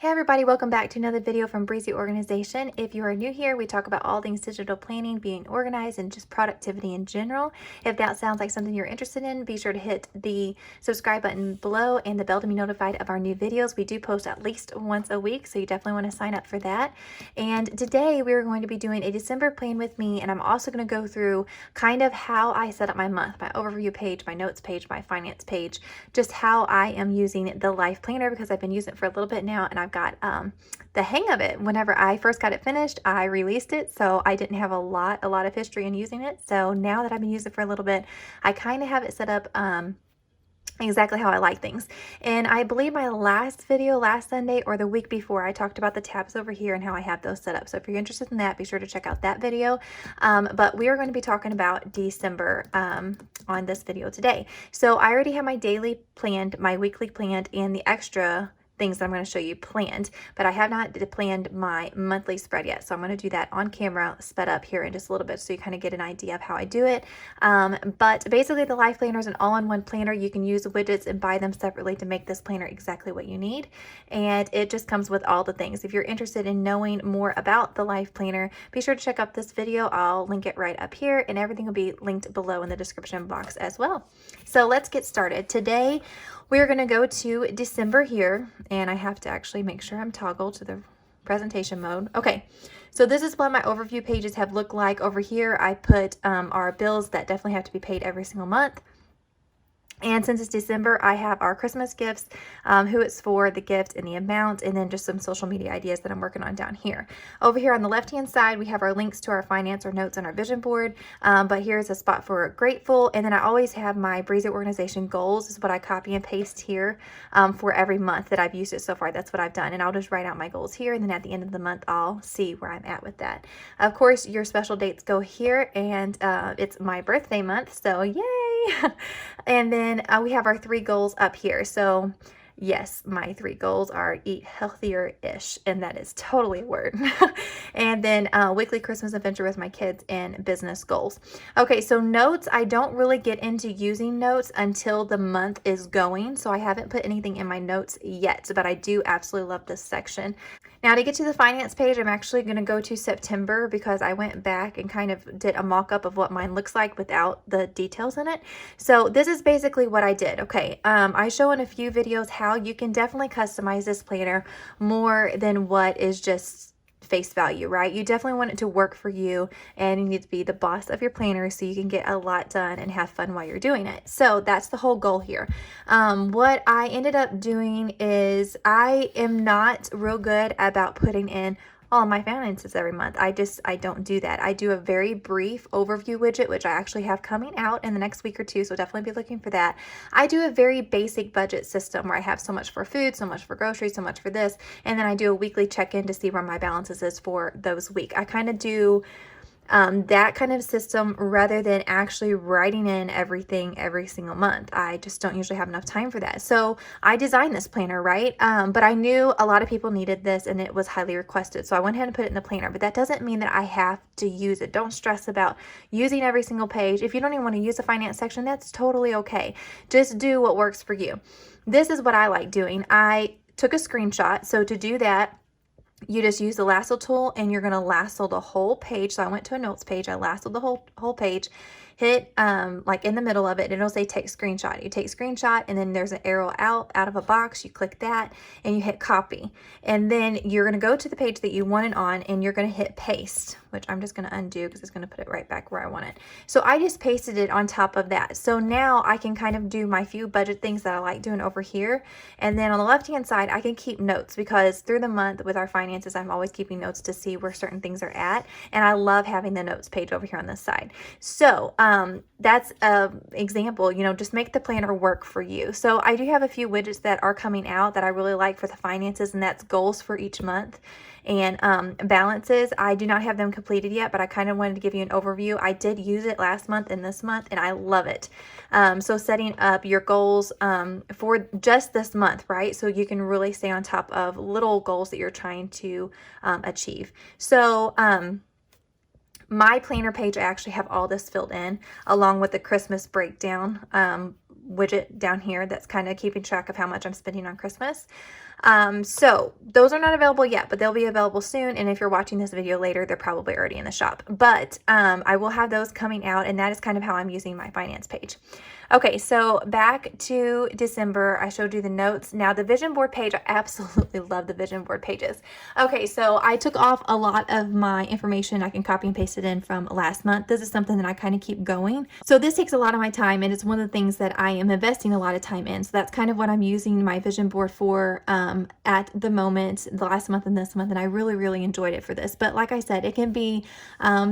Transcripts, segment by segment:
Hey everybody, welcome back to another video from Breezy Organization. If you are new here, we talk about all things digital planning, being organized, and just productivity in general. If that sounds like something you're interested in, be sure to hit the subscribe button below and the bell to be notified of our new videos. We do post at least once a week, so you definitely want to sign up for that. And today we're going to be doing a December plan with me, and I'm also going to go through kind of how I set up my month, my overview page, my notes page, my finance page, just how I am using the life planner because I've been using it for a little bit now and I've got the hang of it. Whenever I first got it finished, I released it, so I didn't have a lot of history in using it. So now that I've been using it for a little bit, I kind of have it set up exactly how I like things. And I believe my last video last Sunday or the week before, I talked about the tabs over here and how I have those set up. So if you're interested in that, be sure to check out that video. But we are going to be talking about December on this video today. So I already have my daily planned, my weekly planned, and the extra things that I'm going to show you planned, but I have not planned my monthly spread yet. So I'm going to do that on camera, sped up here in just a little bit so you kind of get an idea of how I do it. But basically the life planner is an all-in-one planner. You can use widgets and buy them separately to make this planner exactly what you need. And it just comes with all the things. If you're interested in knowing more about the life planner, be sure to check out this video. I'll link it right up here and everything will be linked below in the description box as well. So let's get started. Today, we're going to go to December here, and I have to actually make sure I'm toggled to the presentation mode. Okay, so this is what my overview pages have looked like. Over here, I put our bills that definitely have to be paid every single month. And since it's December, I have our Christmas gifts, who it's for, the gift, and the amount, and then just some social media ideas that I'm working on down here. Over here on the left-hand side, we have our links to our finance, our notes, and our vision board. But here's a spot for grateful, and then I always have my Breezy Organization goals. This is what I copy and paste here for every month that I've used it so far. That's what I've done, and I'll just write out my goals here, and then at the end of the month, I'll see where I'm at with that. Of course, your special dates go here, and it's my birthday month, so yay! And then we have our 3 goals up here. So yes, my 3 goals are eat healthier-ish, and that is totally a word. And then weekly Christmas adventure with my kids and business goals. Okay, so notes, I don't really get into using notes until the month is going, so I haven't put anything in my notes yet, but I do absolutely love this section. Now to get to the finance page, I'm actually going to go to September because I went back and kind of did a mock-up of what mine looks like without the details in it. So this is basically what I did. Okay, I show in a few videos how you can definitely customize this planner more than what is just face value, right? You definitely want it to work for you, and you need to be the boss of your planner so you can get a lot done and have fun while you're doing it. So that's the whole goal here. What I ended up doing is I am not real good about putting in all my finances every month. I don't do that. I do a very brief overview widget, which I actually have coming out in the next week or two, so definitely be looking for that. I do a very basic budget system where I have so much for food, so much for groceries, so much for this, and then I do a weekly check-in to see where my balances is for those week. I kind of do that kind of system rather than actually writing in everything every single month. I just don't usually have enough time for that. So I designed this planner, right? But I knew a lot of people needed this and it was highly requested. So I went ahead and put it in the planner, but that doesn't mean that I have to use it. Don't stress about using every single page. If you don't even want to use the finance section, that's totally okay. Just do what works for you. This is what I like doing. I took a screenshot. So to do that, you just use the lasso tool and you're going to lasso the whole page. So I went to a notes page, I lassoed the whole page, hit like in the middle of it, and it'll say take screenshot. You take screenshot, and then there's an arrow out of a box. You click that and you hit copy, and then you're going to go to the page that you want it on, and you're going to hit paste, which I'm just going to undo because it's going to put it right back where I want it. So I just pasted it on top of that. So now I can kind of do my few budget things that I like doing over here, and then on the left hand side I can keep notes because through the month with our finances I'm always keeping notes to see where certain things are at, and I love having the notes page over here on this side. So that's an example, you know, just make the planner work for you. So I do have a few widgets that are coming out that I really like for the finances, and that's goals for each month. And balances, I do not have them completed yet, but I kind of wanted to give you an overview. I did use it last month and this month, and I love it. So setting up your goals for just this month, right? So you can really stay on top of little goals that you're trying to achieve. So my planner page, I actually have all this filled in along with the Christmas breakdown widget down here that's kind of keeping track of how much I'm spending on Christmas. So those are not available yet, but they'll be available soon. And if you're watching this video later, they're probably already in the shop. But I will have those coming out, and that is kind of how I'm using my finance page. Okay, so back to December, I showed you the notes. Now the vision board page, I absolutely love the vision board pages. Okay, so I took off a lot of my information. I can copy and paste it in from last month. This is something that I kind of keep going. So this takes a lot of my time, and it's one of the things that I am investing a lot of time in. So that's kind of what I'm using my vision board for at the moment, the last month and this month, and I really, really enjoyed it for this. But like I said, it can be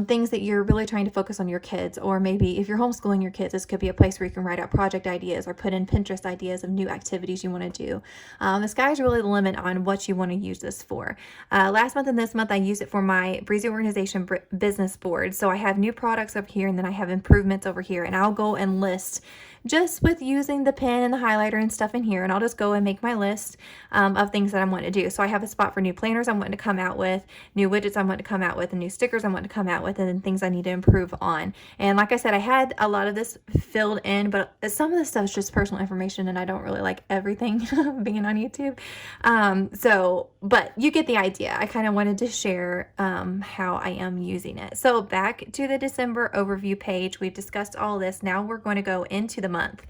things that you're really trying to focus on your kids, or maybe if you're homeschooling your kids, this could be a place where you can write out project ideas or put in Pinterest ideas of new activities you want to do. The sky's really the limit on what you want to use this for. Last month and this month, I used it for my Breezy Organization business board. So I have new products over here, and then I have improvements over here, and I'll go and list just with using the pen and the highlighter and stuff in here, and I'll just go and make my list of things that I want to do. So I have a spot for new planners I'm wanting to come out with, new widgets I'm wanting to come out with, and new stickers I'm wanting to come out with, and then things I need to improve on. And like I said, I had a lot of this filled in, but some of this stuff is just personal information, and I don't really like everything being on YouTube. But you get the idea. I kind of wanted to share how I am using it. So back to the December overview page. We've discussed all this. Now we're going to go into the month.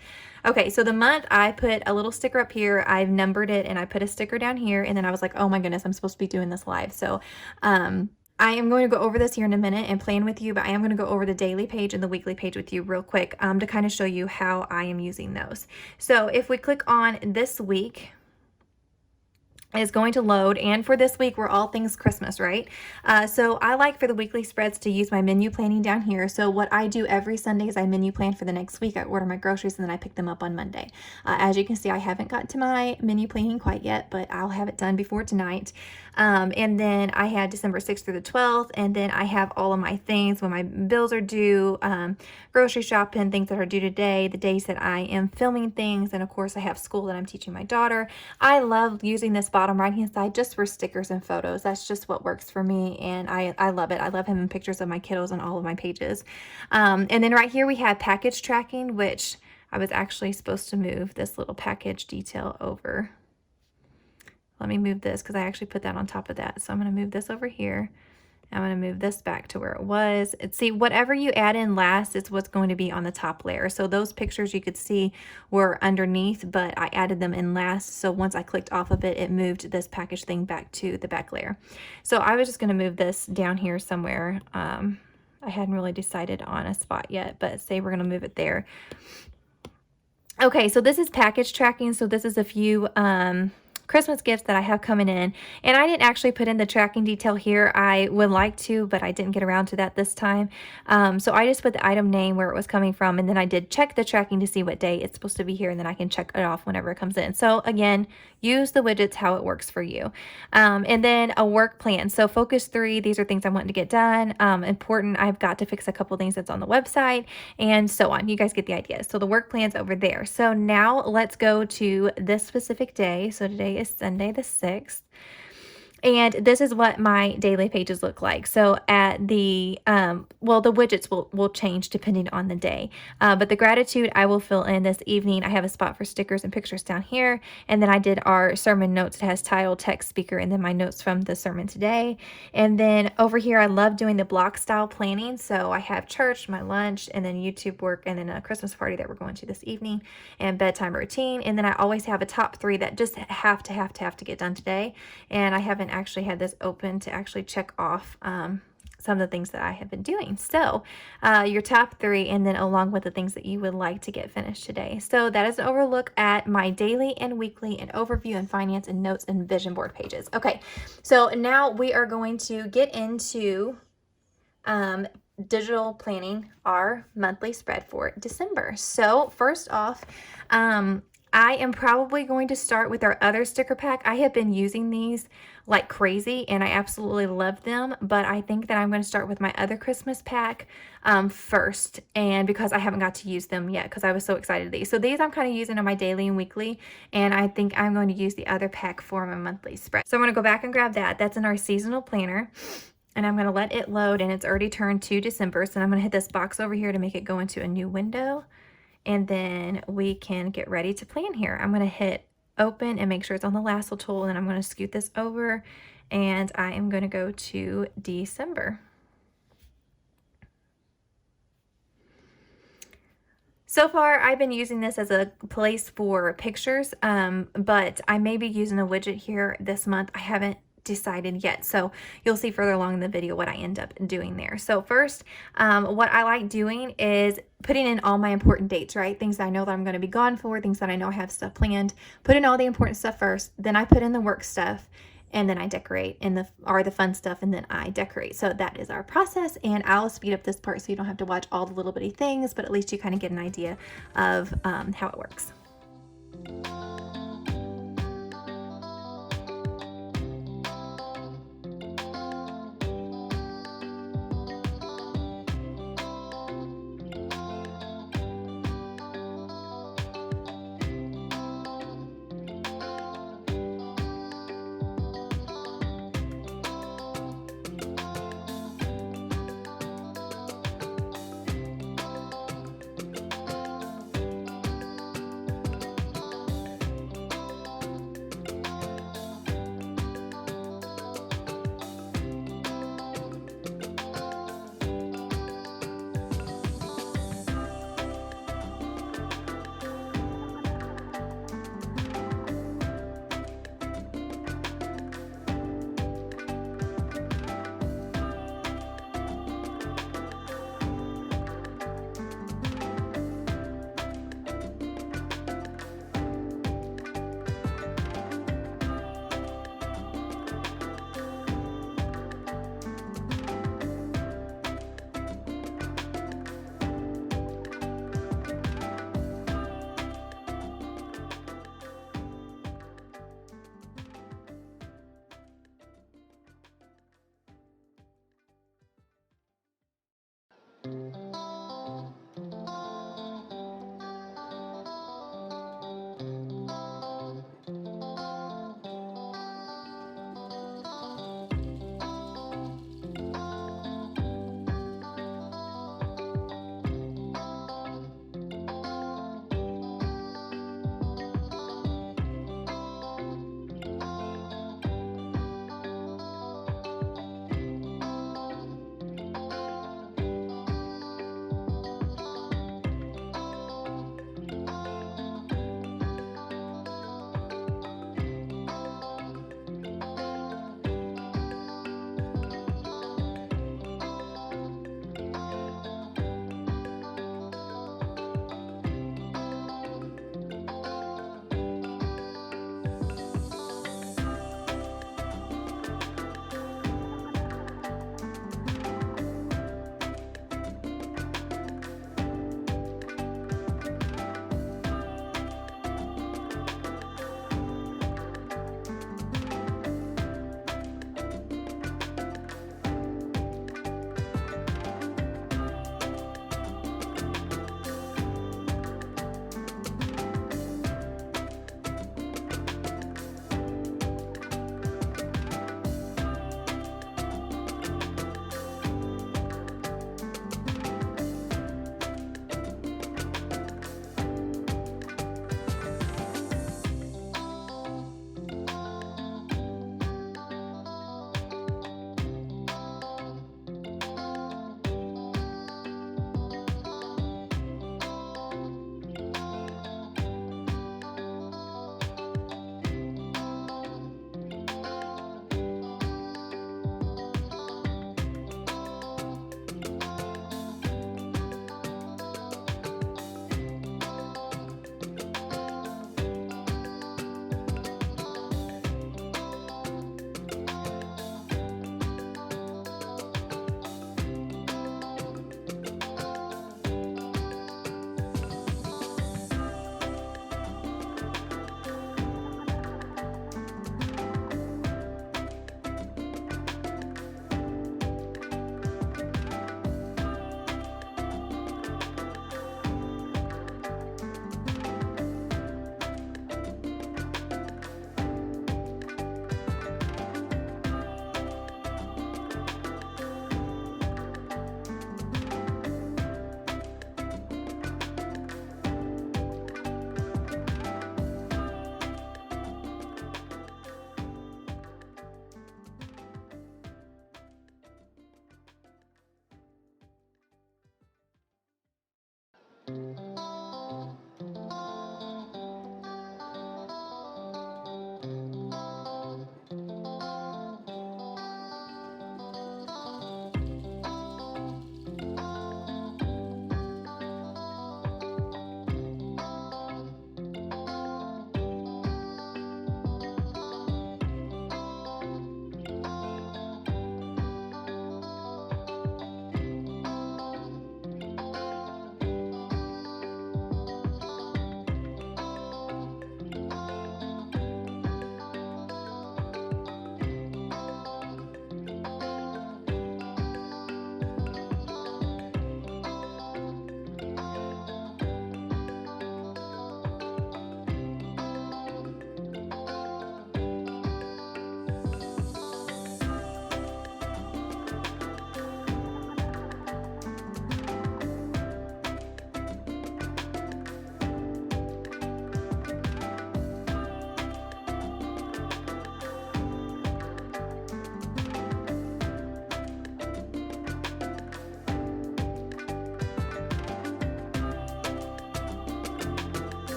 Okay, so the month, I put a little sticker up here. I've numbered it, and I put a sticker down here, and then I was like, oh my goodness, I'm supposed to be doing this live. So I am going to go over this here in a minute and plan with you, but I am going to go over the daily page and the weekly page with you real quick to kind of show you how I am using those. So if we click on this week, is going to load, and for this week we're all things Christmas, right? So I like for the weekly spreads to use my menu planning down here. So what I do every Sunday is I menu plan for the next week. I order my groceries, and then I pick them up on Monday. As you can see, I haven't gotten to my menu planning quite yet, but I'll have it done before tonight. And then I had December 6th through the 12th, and then I have all of my things when my bills are due, grocery shopping, things that are due today, the days that I am filming things, and of course I have school that I'm teaching my daughter. I love using this bottom right hand side just for stickers and photos. That's just what works for me, and I love it. I love having pictures of my kiddos on all of my pages. And then right here we have package tracking, which I was actually supposed to move this little package detail over. Let me move this because I actually put that on top of that. So I'm going to move this over here. I'm going to move this back to where it was. See, whatever you add in last is what's going to be on the top layer. So those pictures you could see were underneath, but I added them in last. So once I clicked off of it, it moved this package thing back to the back layer. So I was just going to move this down here somewhere. I hadn't really decided on a spot yet, but say we're going to move it there. Okay, so this is package tracking. So this is a few Christmas gifts that I have coming in, and I didn't actually put in the tracking detail here. I would like to, but I didn't get around to that this time. So I just put the item name, where it was coming from, and then I did check the tracking to see what day it's supposed to be here, and then I can check it off whenever it comes in. So again, use the widgets how it works for you. And then a work plan. So focus 3, these are things I want to get done. Important, I've got to fix a couple things that's on the website, and so on. You guys get the idea. So the work plan's over there. So now let's go to this specific day. So today is Sunday the 6th. And this is what my daily pages look like. So at the, well, the widgets will change depending on the day. But the gratitude I will fill in this evening. I have a spot for stickers and pictures down here. And then I did our sermon notes. It has title, text, speaker, and then my notes from the sermon today. And then over here, I love doing the block style planning. So I have church, my lunch, and then YouTube work, and then a Christmas party that we're going to this evening, and bedtime routine. And then I always have a top 3 that just have to get done today. And I haven't actually had this open to actually check off some of the things that I have been doing. So your top 3, and then along with the things that you would like to get finished today. So that is an overlook at my daily and weekly and overview and finance and notes and vision board pages. Okay, so now we are going to get into digital planning our monthly spread for December. So first off, I am probably going to start with our other sticker pack. I have been using these like crazy, and I absolutely love them, but I think that I'm going to start with my other Christmas pack first, and because I haven't got to use them yet because I was so excited these. So these I'm kind of using on my daily and weekly, and I think I'm going to use the other pack for my monthly spread. So I'm going to go back and grab that. That's in our seasonal planner. And I'm going to let it load, and it's already turned to December. So I'm going to hit this box over here to make it go into a new window. and then we can get ready to plan here. I'm going to hit open and make sure it's on the lasso tool, and then I'm going to scoot this over, and I am going to go to December. So far, I've been using this as a place for pictures, but I may be using a widget here this month. I haven't decided yet, so you'll see further along in the video what I end up doing there. So first, what I like doing is putting in all my important dates, right? Things that I know that I'm going to be gone for, things that I know I have stuff planned. Put in all the important stuff first, then I put in the work stuff, and then I decorate, and the fun stuff, and then I decorate. So that is our process, and I'll speed up this part so you don't have to watch all the little bitty things, but at least you kind of get an idea of how it works.